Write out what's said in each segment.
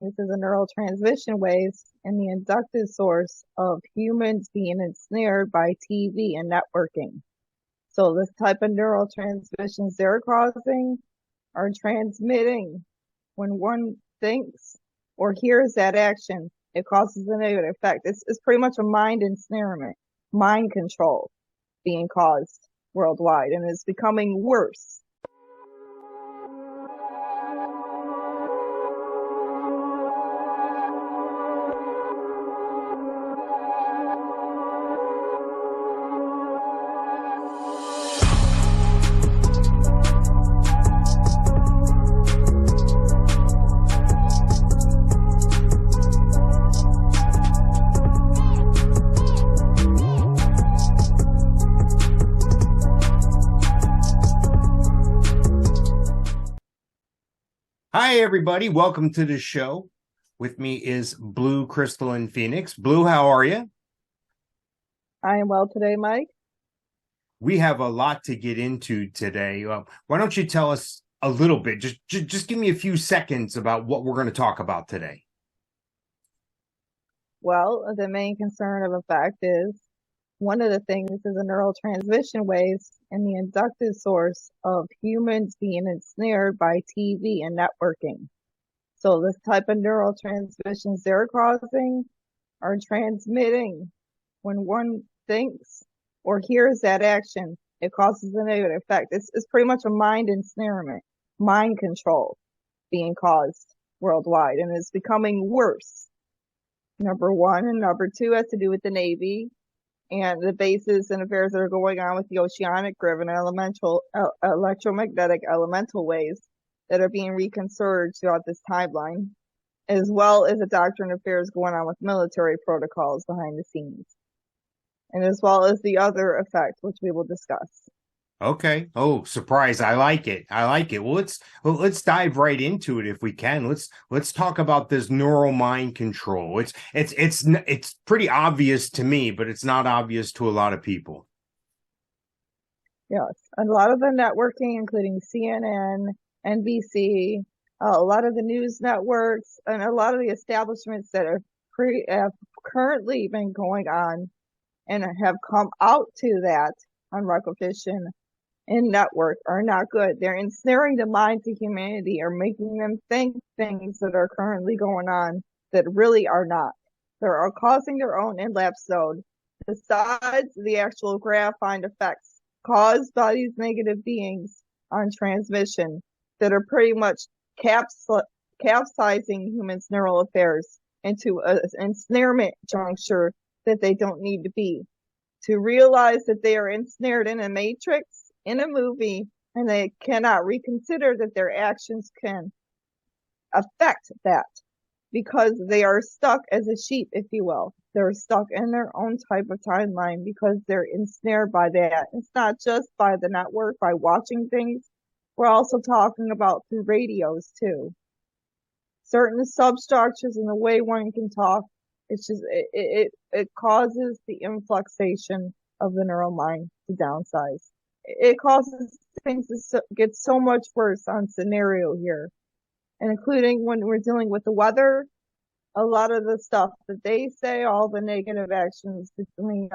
This is the neural transmission waves and the inductive source of humans being ensnared by TV and networking. So this type of neural transmissions they're causing are transmitting when one thinks or hears that action, it causes a negative effect. It's pretty much a mind ensnarement, mind control being caused worldwide, and it's becoming worse. Hi, everybody. Welcome to the show. With me is Blue Crystalline Phoenix. Blue, how are you? I am well today, Mike. We have a lot to get into today. Why don't you tell us a little bit? Just give me a few seconds about what we're going to talk about today. Well, the main concern of effect is one of the things is the neural transmission waves and the inductive source of humans being ensnared by TV and networking. So this type of neural transmissions they're causing are transmitting when one thinks or hears that action, it causes a negative effect. It's pretty much a mind ensnarement, mind control being caused worldwide, and it's becoming worse. Number one, and number two has to do with the Navy and the bases and affairs that are going on with the oceanic driven electromagnetic elemental waves that are being reconsurged throughout this timeline, as well as the doctrine affairs going on with military protocols behind the scenes, and as well as the other effect, which we will discuss. Okay. Oh, surprise. I like it. Well, let's dive right into it if we can. Let's talk about this neural mind control. It's pretty obvious to me, but it's not obvious to a lot of people. Yes. A lot of the networking, including CNN, NBC, a lot of the news networks, and a lot of the establishments that have currently been going on and have come out to that on Recognition and network are not good. They're ensnaring the minds of humanity or making them think things that are currently going on that really are not. They're causing their own in-lapse zone besides the actual graphite effects caused by these negative beings on transmission that are pretty much capsizing humans' neural affairs into an ensnarement juncture that they don't need to be. To realize that they are ensnared in a matrix, in a movie, and they cannot reconsider that their actions can affect that because they are stuck as a sheep, if you will. They're stuck in their own type of timeline because they're ensnared by that. It's not just by the network, by watching things. We're also talking about through radios too. Certain substructures and the way one can talk, it's just, it causes the influxation of the neural mind to downsize. It causes things to get so much worse on scenario here, and including when we're dealing with the weather, a lot of the stuff that they say, all the negative actions between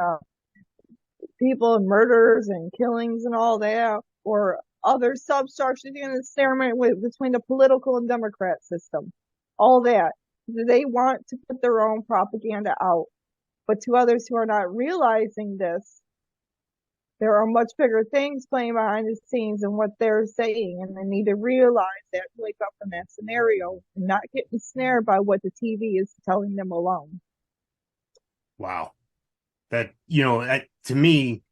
people and murders and killings and all that, or other substructures in the experiment between the political and Democrat system, all that. They want to put their own propaganda out, but to others who are not realizing this, there are much bigger things playing behind the scenes than what they're saying, and they need to realize that, wake up in that scenario and not get ensnared by what the TV is telling them alone. Wow. That, to me,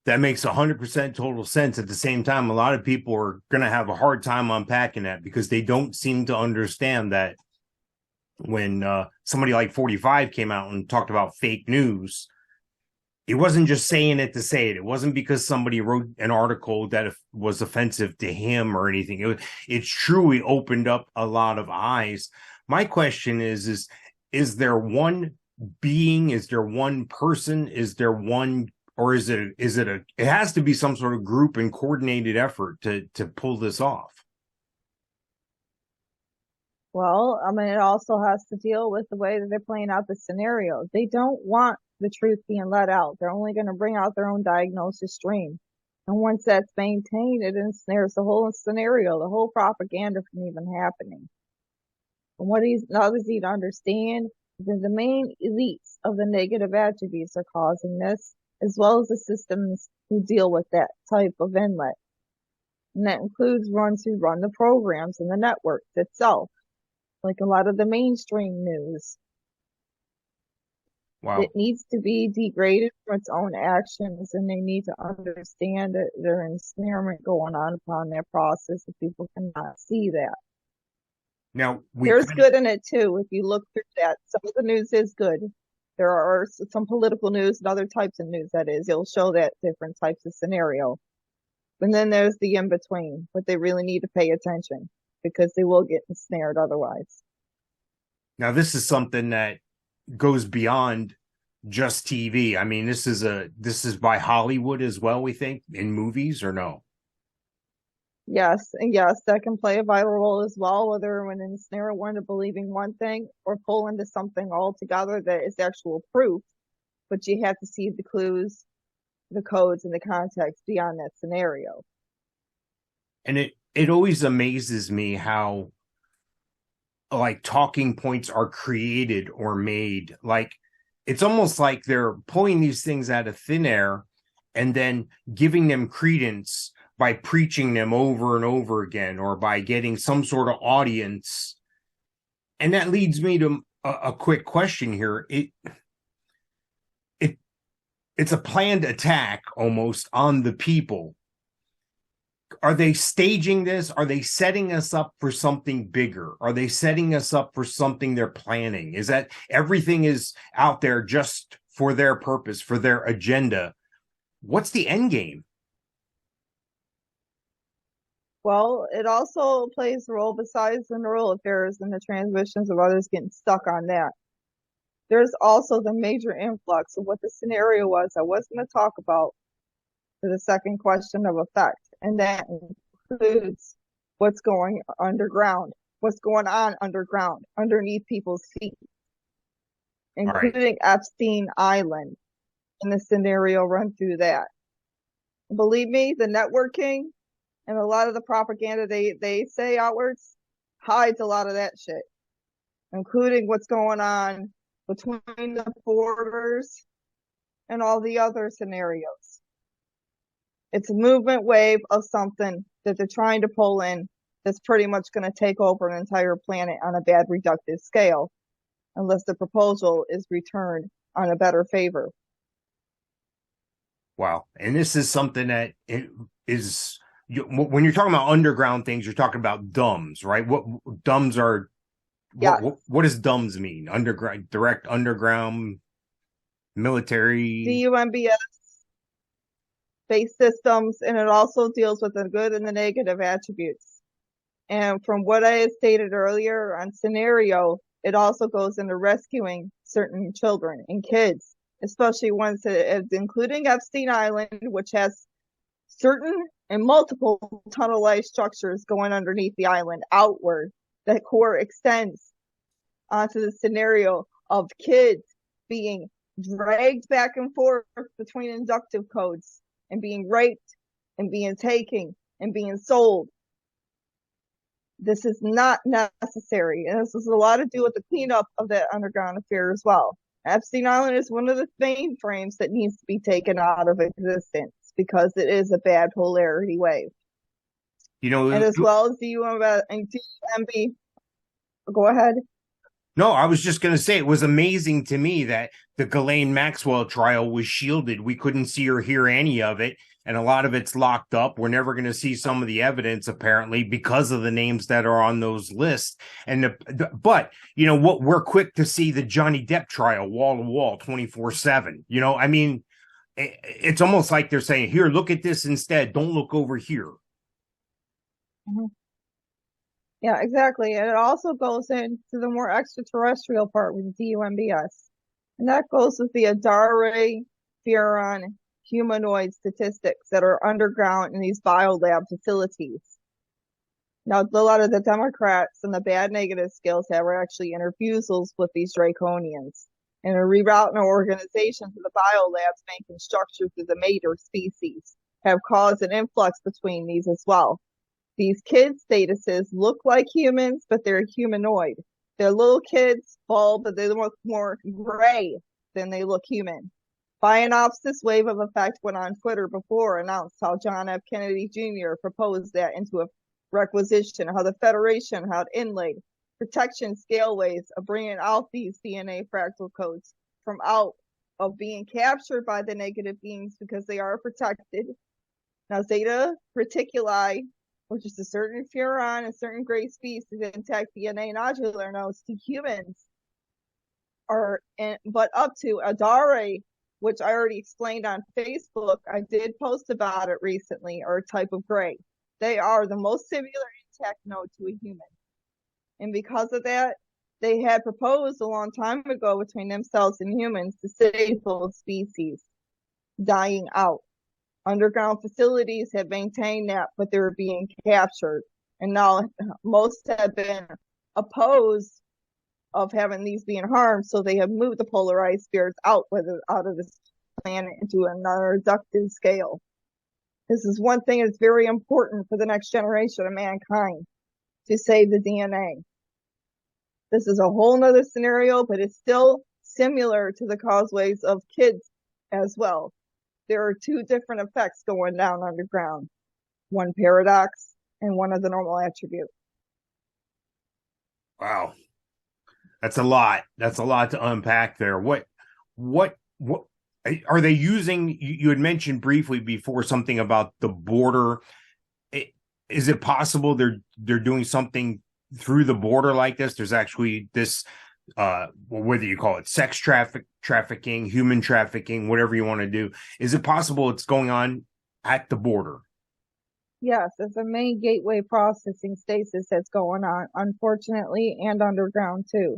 that makes 100% total sense. At the same time, a lot of people are going to have a hard time unpacking that because they don't seem to understand that when somebody like 45 came out and talked about fake news, it wasn't just saying it to say it. It wasn't because somebody wrote an article that was offensive to him or anything. It truly opened up a lot of eyes. My question is there one being? Is there one person? Is there one, or it has to be some sort of group and coordinated effort to pull this off? Well, I mean, it also has to deal with the way that they're playing out the scenario. They don't want the truth being let out. They're only going to bring out their own diagnosis stream. And once that's maintained, it ensnares the whole scenario, the whole propaganda from even happening. And what others need to understand is that the main elites of the negative attributes are causing this, as well as the systems who deal with that type of inlet. And that includes ones who run the programs and the networks itself, like a lot of the mainstream news. Wow. It needs to be degraded from its own actions, and they need to understand that there's ensnarement going on upon that process, if people cannot see that. Now, there's good in it too. If you look through that, some of the news is good. There are some political news and other types of news that is. It'll show that different types of scenario. And then there's the in-between, but they really need to pay attention because they will get ensnared otherwise. Now, this is something that goes beyond just TV. I mean, this is by Hollywood as well, we think, in movies, or no? Yes, and yes, that can play a vital role as well, whether when ensnare one to believing one thing or pull into something altogether that is actual proof, but you have to see the clues, the codes, and the context beyond that scenario. And it always amazes me how, like, talking points are created or made. Like, it's almost like they're pulling these things out of thin air and then giving them credence by preaching them over and over again, or by getting some sort of audience. And that leads me to a quick question here. It's a planned attack almost on the people. Are they staging this? Are they setting us up for something bigger? Are they setting us up for something they're planning? Is that everything is out there just for their purpose, for their agenda? What's the end game? Well, it also plays a role besides the neural affairs and the transmissions of others getting stuck on that. There's also the major influx of what the scenario was I was going to talk about for the second question of effect. And that includes what's going underground, what's going on underground, underneath people's feet, including Epstein Island and the scenario run through that. Believe me, the networking and a lot of the propaganda they say outwards hides a lot of that shit, including what's going on between the borders and all the other scenarios. It's a movement wave of something that they're trying to pull in that's pretty much going to take over an entire planet on a bad reductive scale, unless the proposal is returned on a better favor. Wow. And this is something that is, when you're talking about underground things, you're talking about DUMBS, right? What DUMBS are? Yes. What does DUMBS mean? Underground, direct underground military. DUMBS based systems, and it also deals with the good and the negative attributes. And from what I had stated earlier on scenario, it also goes into rescuing certain children and kids, especially ones that, including Epstein Island, which has certain and multiple tunnelized structures going underneath the island outward. That core extends onto the scenario of kids being dragged back and forth between inductive codes and being raped and being taken and being sold. This is not necessary. And this has a lot to do with the cleanup of that underground affair as well. Epstein Island is one of the mainframes that needs to be taken out of existence because it is a bad polarity wave. You know, and as well as the DUMB. Go ahead. No, I was just going to say, it was amazing to me that the Ghislaine Maxwell trial was shielded. We couldn't see or hear any of it. And a lot of it's locked up. We're never going to see some of the evidence, apparently, because of the names that are on those lists. And but, you know, what, we're quick to see the Johnny Depp trial, wall to wall, 24/7. You know, I mean, it's almost like they're saying, here, look at this instead. Don't look over here. Mm-hmm. Yeah, exactly. And it also goes into the more extraterrestrial part with DUMBS. And that goes with the Adare Furon humanoid statistics that are underground in these biolab facilities. Now, a lot of the Democrats and the bad negative skills have are actually interfusals with these Draconians and are rerouting our organization to the biolabs, making structure through the mater species, have caused an influx between these as well. These kids' statuses look like humans, but they're humanoid. They're little kids, bald, but they look more gray than they look human. Biolabs wave of effect went on Twitter before, announced how John F. Kennedy Jr. proposed that into a requisition, how the Federation had inlaid protection scaleways of bringing out these DNA fractal codes from out of being captured by the negative beings because they are protected. Now, Zeta Reticuli, which is a certain furon and certain gray species intact DNA nodular nodes to humans, are but up to Adare, which I already explained on Facebook. I did post about it recently, are a type of gray. They are the most similar intact node to a human. And because of that, they had proposed a long time ago between themselves and humans to save both species dying out. Underground facilities have maintained that, but they were being captured. And now most have been opposed of having these being harmed, so they have moved the polarized spirits out of this planet into another reductive scale. This is one thing that's very important for the next generation of mankind, to save the DNA. This is a whole nother scenario, but it's still similar to the causeways of kids as well. There are two different effects going down underground. One paradox and one of the normal attribute. Wow. That's a lot. That's a lot to unpack there. What are they using? You had mentioned briefly before something about the border. Is it possible they're doing something through the border like this? There's actually this, whether you call it sex trafficking, human trafficking, whatever you want to do. Is it possible it's going on at the border? Yes, it's a main gateway processing stasis that's going on, unfortunately, and underground too.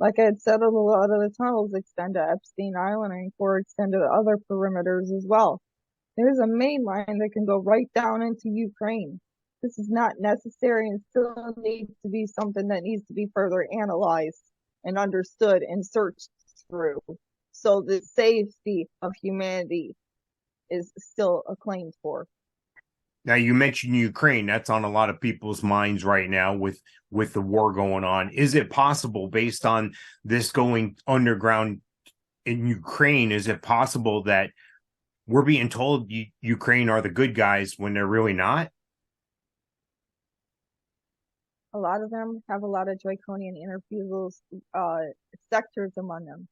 Like I had said, a lot of the tunnels extend to Epstein Island and or extend to other perimeters as well. There's a main line that can go right down into Ukraine. This is not necessary and still needs to be something that needs to be further analyzed and understood and searched through. So the safety of humanity is still acclaimed for. Now, you mentioned Ukraine. That's on a lot of people's minds right now with the war going on. Is it possible, based on this going underground in Ukraine, is it possible that we're being told Ukraine are the good guys when they're really not? A lot of them have a lot of Draconian interfusals sectors among them.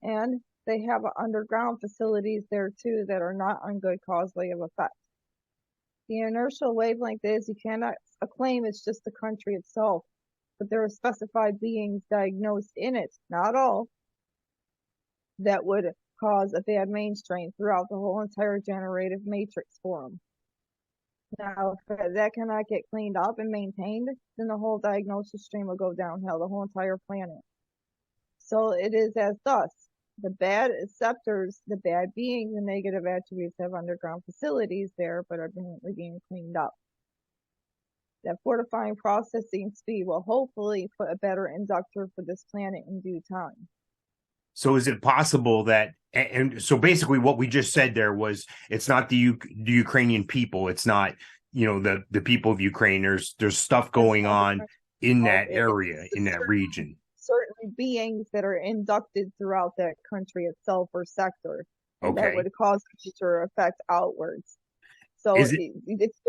And they have underground facilities there too that are not on good causeway of effect. The inertial wavelength is, you cannot claim it's just the country itself, but there are specified beings diagnosed in it, not all, that would cause a bad main strain throughout the whole entire generative matrix for them. Now, if that cannot get cleaned up and maintained, then the whole diagnosis stream will go downhill, the whole entire planet. So it is as thus. The bad scepters, the bad beings, the negative attributes have underground facilities there, but are being cleaned up. That fortifying processing speed will hopefully put a better inductor for this planet in due time. So is it possible that, and so basically what we just said there was, it's not the Ukrainian people, it's not, the people of Ukraine. There's stuff going on in that area, in that region. Certain beings that are inducted throughout that country itself or sector, okay, that would cause future effect outwards. So if you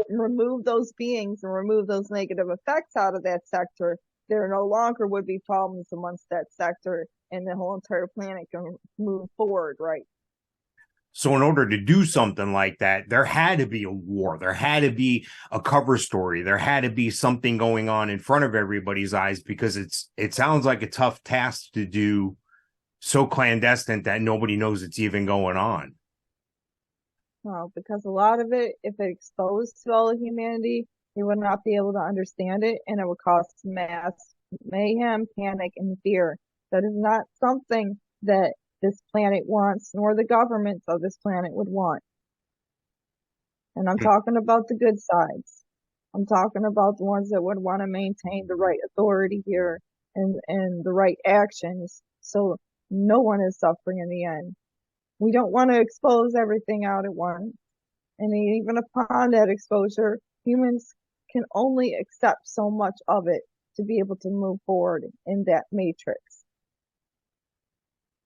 remove those beings and remove those negative effects out of that sector, there no longer would be problems amongst that sector, and the whole entire planet can move forward, right? So in order to do something like that, there had to be a war. There had to be a cover story. There had to be something going on in front of everybody's eyes, because it sounds like a tough task to do, so clandestine that nobody knows it's even going on. Well, because a lot of it, if it exposed to all of humanity, they would not be able to understand it, and it would cause mass mayhem, panic, and fear. That is not something that this planet wants, nor the governments of this planet would want. And I'm talking about the good sides. I'm talking about the ones that would want to maintain the right authority here and the right actions so no one is suffering in the end. We don't want to expose everything out at once. And even upon that exposure, humans can only accept so much of it to be able to move forward in that matrix.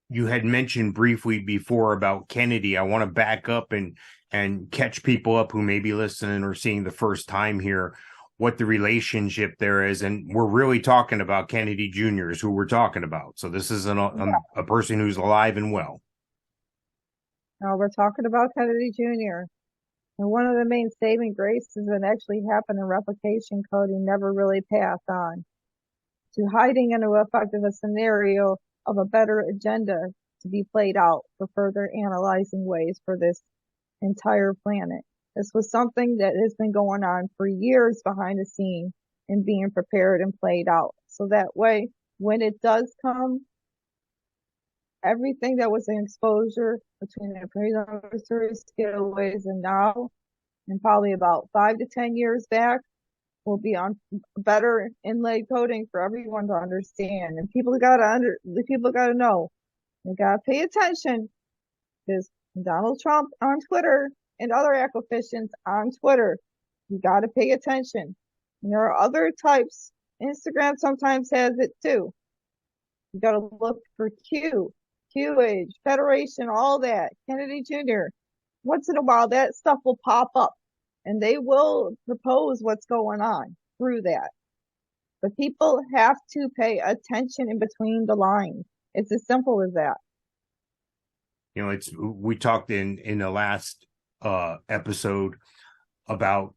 You had mentioned briefly before about Kennedy. I want to back up and catch people up who may be listening or seeing the first time here, what the relationship there is. And we're really talking about Kennedy Jr. is who we're talking about. So this isn't a person who's alive and well. Now we're talking about Kennedy Jr. And one of the main saving graces that actually happened in replication coding never really passed on to hiding into effect of a scenario of a better agenda to be played out for further analyzing ways for this entire planet. This was something that has been going on for years behind the scene and being prepared and played out. So that way, when it does come, everything that was in exposure between the preliminary skillaways and now, and probably about 5 to 10 years back, will be on better inlaid coding for everyone to understand. And people gotta know. They gotta pay attention because Donald Trump on Twitter and other acquisitions on Twitter, you gotta pay attention. And there are other types. Instagram sometimes has it too. You gotta look for Q-Age, Federation, all that. Kennedy Jr. Once in a while, that stuff will pop up. And they will propose what's going on through that. But people have to pay attention in between the lines. It's as simple as that. You know, we talked in the last episode about,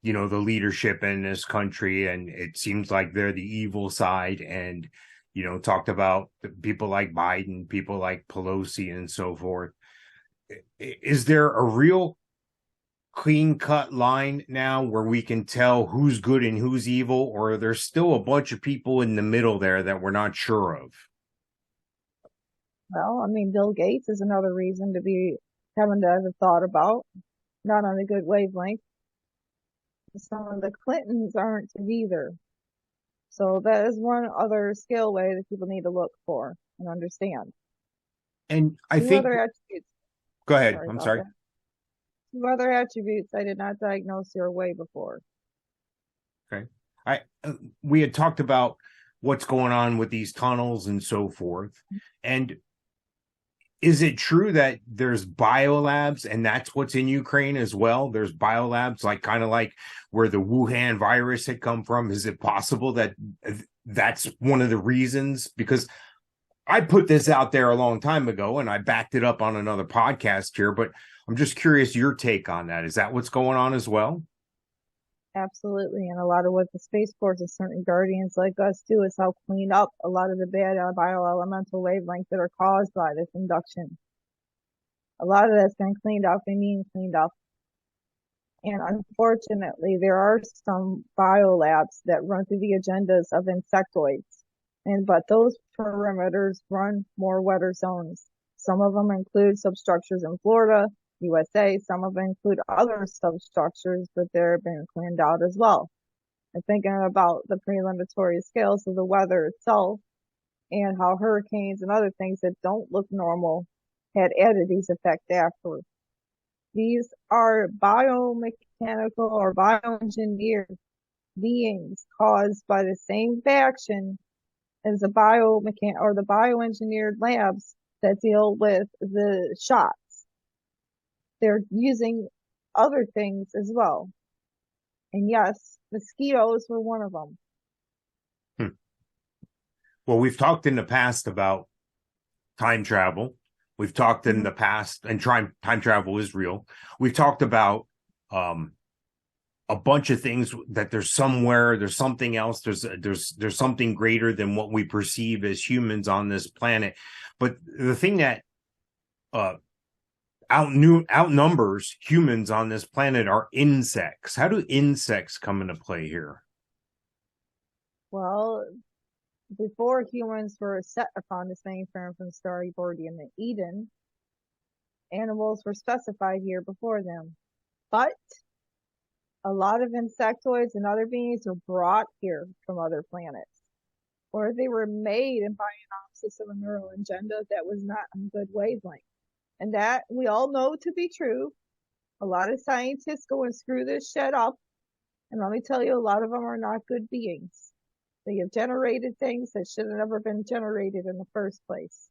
you know, the leadership in this country, and it seems like they're the evil side, and, you know, talked about people like Biden, people like Pelosi and so forth. Is there a real clean-cut line now where we can tell who's good and who's evil, or are there still a bunch of people in the middle there that we're not sure of? Well, I mean, Bill Gates is another reason to be having to have a thought about, not on a good wavelength. Some of the Clintons aren't either. So that is one other skill way that people need to look for and understand. And I think... other attributes. Go ahead. I'm sorry. Two other attributes I did not diagnose your way before. Okay. We had talked about what's going on with these tunnels and so forth. And is it true that there's biolabs and that's what's in Ukraine as well? There's biolabs, like kind of like where the Wuhan virus had come from. Is it possible that that's one of the reasons? Because I put this out there a long time ago and I backed it up on another podcast here, but I'm just curious your take on that. Is that what's going on as well? Absolutely. And a lot of what the Space Force and certain guardians like us do is help clean up a lot of the bad bioelemental wavelengths that are caused by this induction. A lot of that's been cleaned up and being cleaned up. And unfortunately, there are some biolabs that run through the agendas of insectoids. But those perimeters run more weather zones. Some of them include substructures in Florida, USA. Some of them include other substructures, but they're being cleaned out as well. And thinking about the preliminary scales of the weather itself and how hurricanes and other things that don't look normal had added these effects after. These are biomechanical or bioengineered beings caused by the same faction as the bioengineered labs that deal with the shots. They're using other things as well. And yes, mosquitoes were one of them. Well, we've talked in the past about time travel. We've talked in the past, and time travel is real. We've talked about a bunch of things, that there's something else, there's something greater than what we perceive as humans on this planet. But the thing that outnumbers humans on this planet are insects. How do insects come into play here? Well, before humans were set upon this mainframe from storyboard in the Eden, animals were specified here before them. But A lot of insectoids and other beings were brought here from other planets, or they were made in Biolabs of a neural agenda that was not on good wavelength. And that we all know to be true. A lot of scientists go and screw this shit up. And let me tell you, a lot of them are not good beings. They have generated things that should have never been generated in the first place.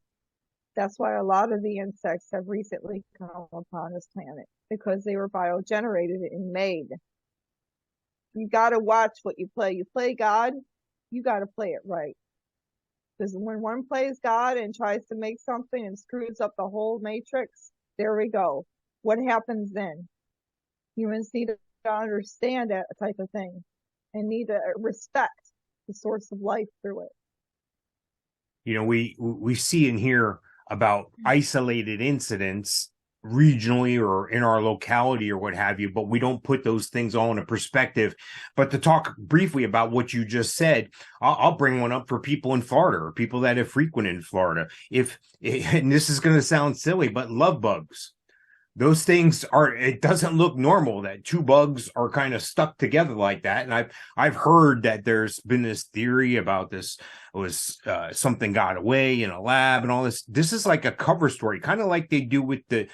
That's why a lot of the insects have recently come upon this planet, because they were biogenerated and made. You got to watch what you play. You play God, you got to play it right. Because when one plays God and tries to make something and screws up the whole matrix, there we go. What happens then? Humans need to understand that type of thing and need to respect the source of life through it. You know, we see and hear about isolated incidents regionally or in our locality or what have you, but we don't put those things all in a perspective. But to talk briefly about what you just said, I'll bring one up for people in Florida or people that have frequented Florida. And this is going to sound silly, but love bugs. Those things it doesn't look normal that two bugs are kind of stuck together like that. And I've heard that there's been this theory about this was something got away in a lab and all this. This is like a cover story, kind of like they do with the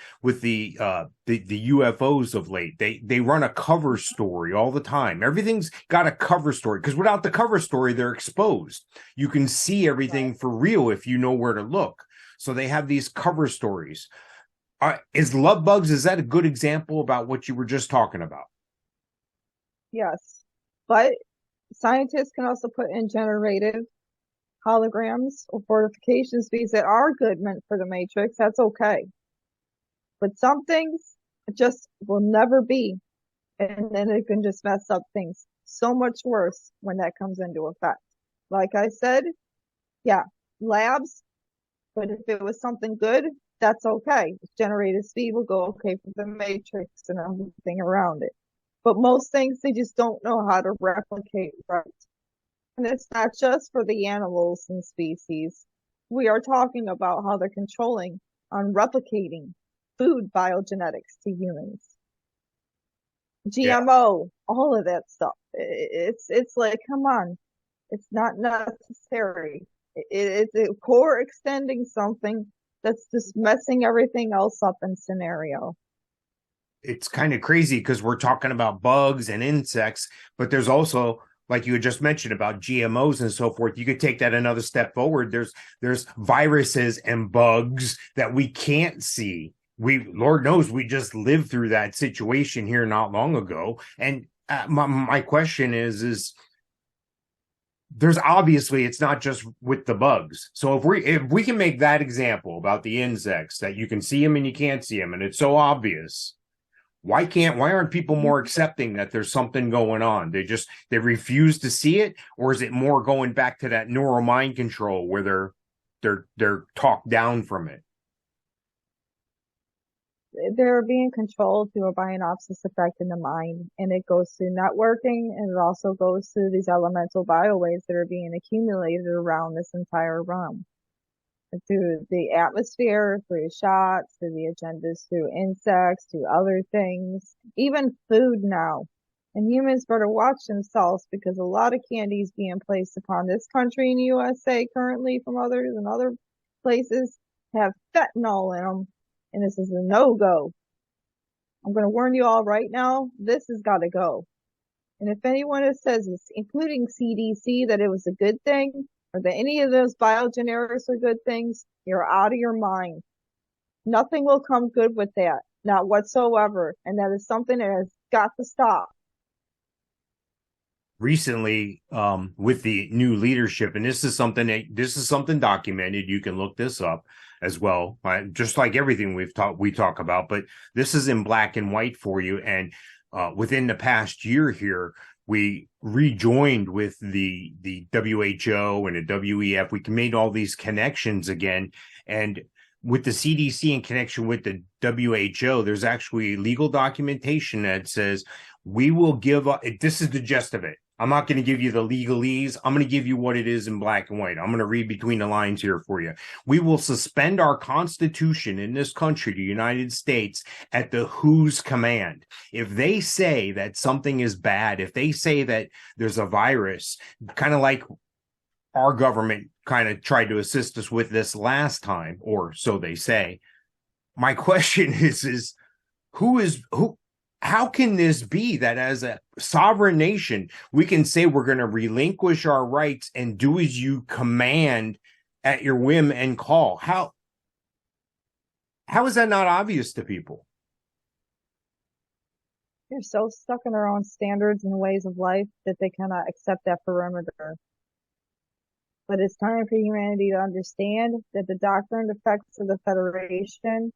UFOs of late. They run a cover story all the time. Everything's got a cover story, because without the cover story, they're exposed. You can see everything for real if you know where to look. So they have these cover stories. Is love bugs, is that a good example about what you were just talking about? Yes, but scientists can also put in generative holograms or fortification speeds that are good meant for the matrix. That's okay. But some things just will never be. And then it can just mess up things so much worse when that comes into effect. Like I said, yeah, labs, but if it was something good, that's okay. Generated speed will go okay for the matrix and everything around it. But most things, they just don't know how to replicate right. And it's not just for the animals and species. We are talking about how they're controlling on replicating food biogenetics to humans. GMO, all of that stuff. It's like, come on. It's not necessary. It's a core extending something that's just messing everything else up in scenario. It's kind of crazy because we're talking about bugs and insects, but there's also, like you had just mentioned, about GMOs and so forth. You could take that another step forward. There's viruses and bugs that we can't see. Lord knows, we just lived through that situation here not long ago. And my question is there's obviously, it's not just with the bugs. So if we can make that example about the insects, that you can see them and you can't see them, and it's so obvious, why aren't people more accepting that there's something going on? They refuse to see it? Or is it more going back to that neural mind control where they're talked down from it? They're being controlled through a biopsis effect in the mind, and it goes through networking, and it also goes through these elemental biowaves that are being accumulated around this entire realm. Through the atmosphere, through shots, through the agendas, through insects, through other things, even food now. And humans better watch themselves, because a lot of candies being placed upon this country in the USA currently from others and other places have fentanyl in them. And this is a no-go. I'm going to warn you all right now, this has got to go. And if anyone says, including CDC, that it was a good thing, or that any of those biogenerics are good things, you're out of your mind. Nothing will come good with that. Not whatsoever. And that is something that has got to stop. Recently, with the new leadership, and this is something documented. You can look this up as well, just like everything we talk about. But this is in black and white for you. And within the past year here, we rejoined with the WHO and the WEF. We made all these connections again, and with the CDC in connection with the WHO, there's actually legal documentation that says we will give up. This is the gist of it. I'm not going to give you the legalese. I'm going to give you what it is in black and white. I'm going to read between the lines here for you. We will suspend our constitution in this country, the United States, at the WHO's command. If they say that something is bad, if they say that there's a virus, kind of like our government kind of tried to assist us with this last time, or so they say. My question is who, how can this be that as a sovereign nation, we can say we're going to relinquish our rights and do as you command at your whim and call? How is that not obvious to people? They're so stuck in their own standards and ways of life that they cannot accept that perimeter. But it's time for humanity to understand that the doctrine and effects of the Federation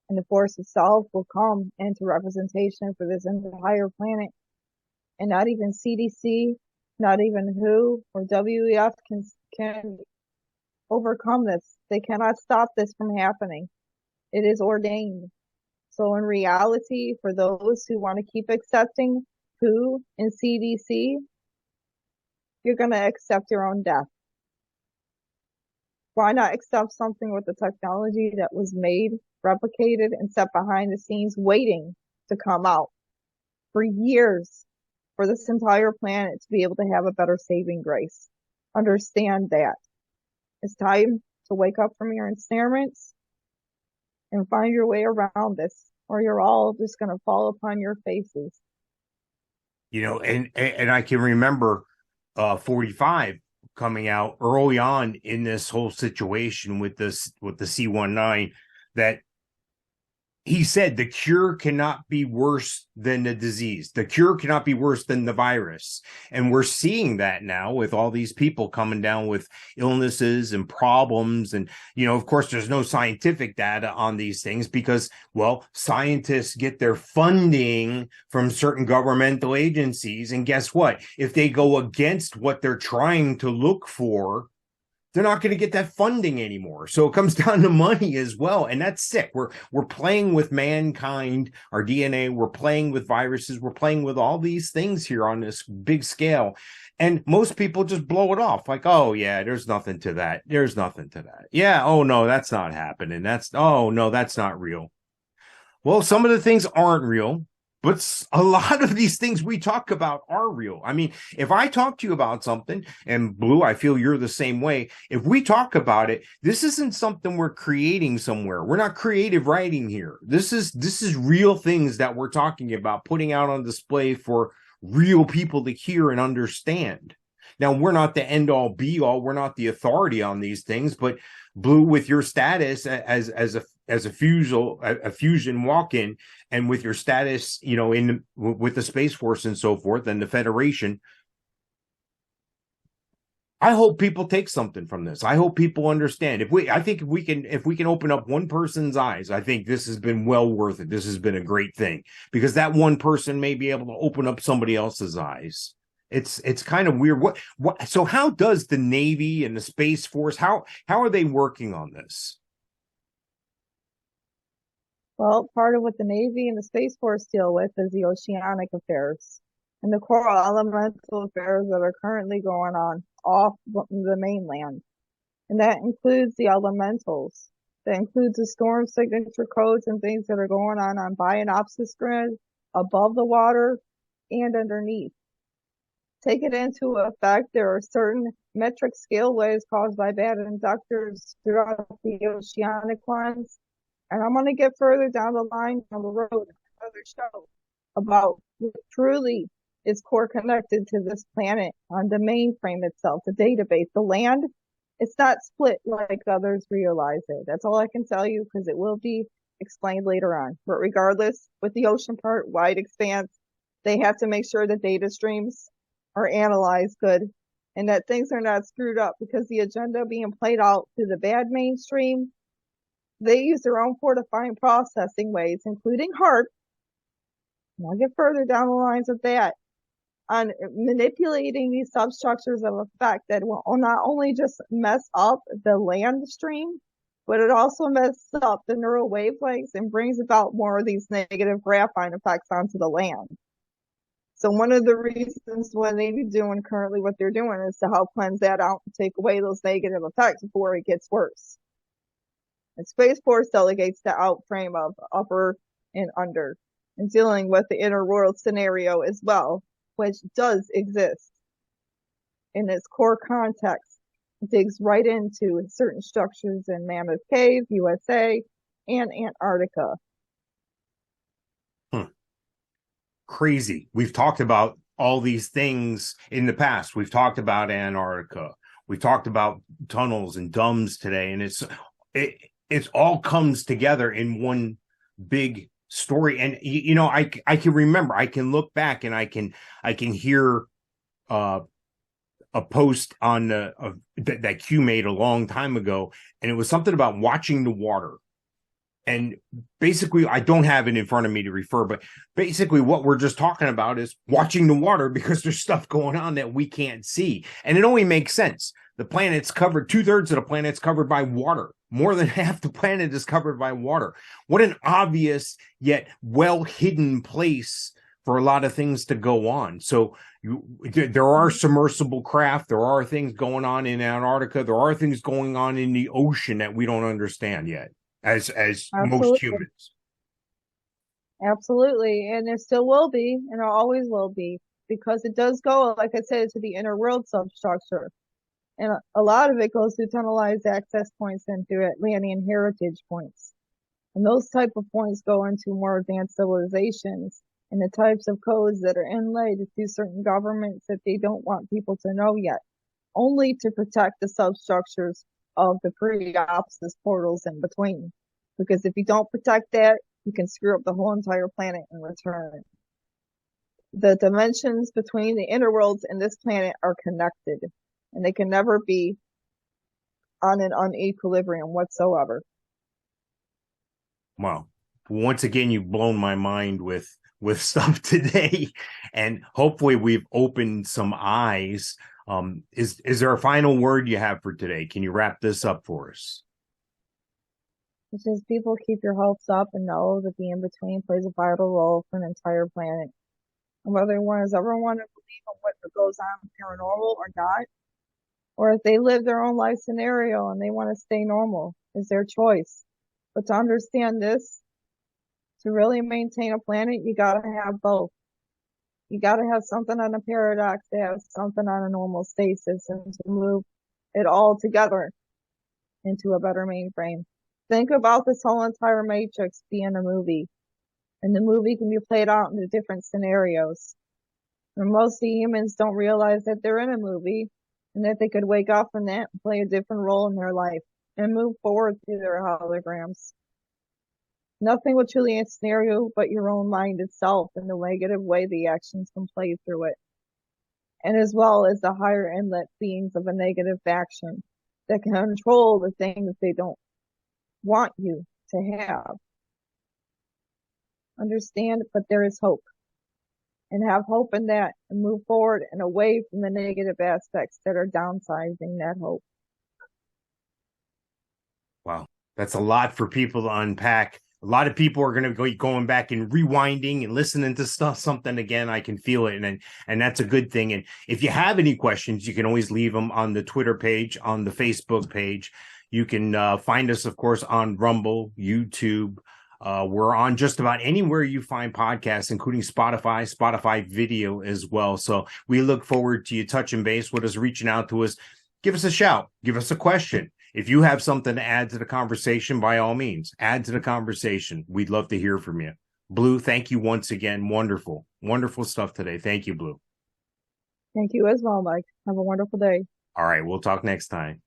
and the Force itself will come into representation for this entire planet. And not even CDC, not even WHO or WEF can overcome this. They cannot stop this from happening. It is ordained. So in reality, for those who want to keep accepting WHO and CDC, you're going to accept your own death. Why not accept something with the technology that was made, replicated, and set behind the scenes waiting to come out for years for this entire planet to be able to have a better saving grace? Understand that. It's time to wake up from your ensnarements and find your way around this, or you're all just going to fall upon your faces. You know, and I can remember 45 coming out early on in this whole situation with the C19, that he said the cure cannot be worse than the disease. The cure cannot be worse than the virus. And we're seeing that now with all these people coming down with illnesses and problems. And, you know, of course, there's no scientific data on these things because, well, scientists get their funding from certain governmental agencies. And guess what? If they go against what they're trying to look for, they're not going to get that funding anymore. So it comes down to money as well. And that's sick. We're playing with mankind, our DNA. We're playing with viruses. We're playing with all these things here on this big scale. And most people just blow it off like, oh, yeah, there's nothing to that. There's nothing to that. Yeah. Oh, no, that's not happening. Oh, no, that's not real. Well, some of the things aren't real. But a lot of these things we talk about are real. I mean, if I talk to you about something, and Blue, I feel you're the same way. If we talk about it, this isn't something we're creating somewhere. We're not creative writing here. This is real things that we're talking about, putting out on display for real people to hear and understand. Now, we're not the end all be all. We're not the authority on these things, but Blue, with your status as a fusion walk-in, and with your status, you know, with the Space Force and so forth, and the Federation, I hope people take something from this. I hope people understand. I think if we can open up one person's eyes, I think this has been well worth it. This has been a great thing because that one person may be able to open up somebody else's eyes. It's kind of weird. So how does the Navy and the Space Force, how are they working on this? Well, part of what the Navy and the Space Force deal with is the oceanic affairs and the coral elemental affairs that are currently going on off the mainland. And that includes the elementals. That includes the storm signature codes and things that are going on Biolabs grid, above the water and underneath. Take it into effect, there are certain metric scaleways caused by bad inductors throughout the oceanic lines. And I'm going to get further down the line on the road, another show, about what truly is core connected to this planet on the mainframe itself, the database, the land. It's not split like others realize it. That's all I can tell you because it will be explained later on. But regardless, with the ocean part, wide expanse, they have to make sure the data streams are analyzed good and that things are not screwed up because the agenda being played out through the bad mainstream, they use their own fortifying processing ways, including HAARP. And I'll get further down the lines of that on manipulating these substructures of effect that will not only just mess up the land stream, but it also messes up the neural wavelengths and brings about more of these negative graphene effects onto the land. So one of the reasons why they be doing currently what they're doing is to help cleanse that out and take away those negative effects before it gets worse. And Space Force delegates the out frame of upper and under, and dealing with the inner world scenario as well, which does exist. In its core context, it digs right into certain structures in Mammoth Cave, USA, and Antarctica. Crazy. We've talked about all these things in the past. We've talked about Antarctica. We've talked about tunnels and DUMBS today, and it all comes together in one big story. And you know, I can remember, I can look back and I can hear a post on that Q made a long time ago, and it was something about watching the water. And basically, I don't have it in front of me to refer, but basically what we're just talking about is watching the water, because there's stuff going on that we can't see. And it only makes sense. The planet's covered, 2/3 of the planet's covered by water. More than half the planet is covered by water. What an obvious yet well-hidden place for a lot of things to go on. So there are submersible craft. There are things going on in Antarctica. There are things going on in the ocean that we don't understand yet. As most humans. Absolutely. And there still will be, and there always will be, because it does go, like I said, to the inner world substructure. And a lot of it goes through tunnelized access points and through Atlantean heritage points. And those type of points go into more advanced civilizations and the types of codes that are inlaid through certain governments that they don't want people to know yet, only to protect the substructures of the pre-opsis portals in between. Because if you don't protect that, you can screw up the whole entire planet in return. The dimensions between the inner worlds and this planet are connected, and they can never be on an unequilibrium whatsoever. Wow. Once again, you've blown my mind with stuff today, and hopefully we've opened some eyes. Is there a final word you have for today? Can you wrap this up for us? It's just people keep your hopes up and know that the in-between plays a vital role for an entire planet. And whether anyone has ever wanted to believe in what goes on paranormal or not, or if they live their own life scenario and they want to stay normal, is their choice. But to understand this, to really maintain a planet, you gotta have both. You gotta have something on a paradox, to have something on a normal stasis, and to move it all together into a better mainframe. Think about this whole entire matrix being a movie, and the movie can be played out into different scenarios. And most humans don't realize that they're in a movie, and that they could wake up from that and play a different role in their life and move forward through their holograms. Nothing will truly ensnare you but your own mind itself and the negative way the actions can play through it. And as well as the higher inlet beings of a negative faction that can control the things they don't want you to have. Understand, but there is hope. And have hope in that and move forward and away from the negative aspects that are downsizing that hope. Wow. That's a lot for people to unpack. A lot of people are going to go going back and rewinding and listening to something again. I can feel it. And that's a good thing. And if you have any questions, you can always leave them on the Twitter page, on the Facebook page. You can find us, of course, on Rumble, YouTube. We're on just about anywhere you find podcasts, including Spotify video as well. So we look forward to you touching base with us, reaching out to us. Give us a shout. Give us a question. If you have something to add to the conversation, by all means, add to the conversation. We'd love to hear from you. Blue, thank you once again. Wonderful, wonderful stuff today. Thank you, Blue. Thank you as well, Mike. Have a wonderful day. All right, we'll talk next time.